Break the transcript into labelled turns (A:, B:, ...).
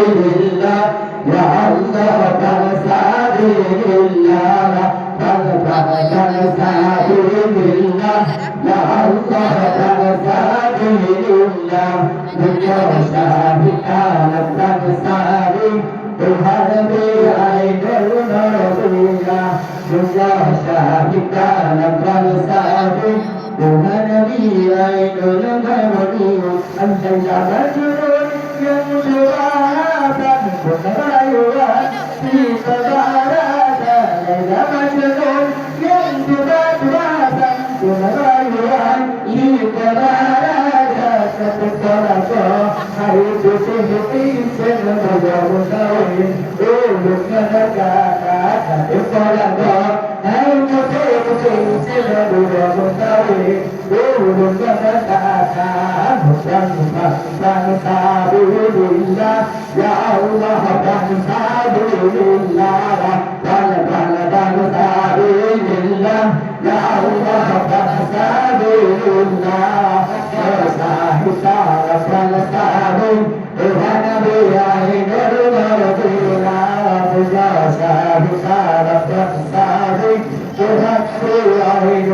A: الله يا الله فنستعين الله فنستعين الله يا الله فنستعين الله نجوا شاهدنا فنستعين الحربي عين المرضية نجوا شاهدنا فنستعين النبي عين المرضية أنت يا رجل يمشي Kunabayuan, si kabaratan, ay masyadon, yan tubat-batan. Kunabayuan, si kabaratan, sa pagkalaso, ay susihitin sa magawin. Ulog na nagkakakat, ipalago, ay mutin-mutin sa magawin. Ulog na nagkakakat, Alhamdulillah, ya Allah, Alhamdulillah, Alhamdulillah, ya Allah, Alhamdulillah, Sahita, Alhamdulillah, Tuhan Nabi Ain Al-Maradilah, Sahita, Alhamdulillah, Tuhan Nabi Ain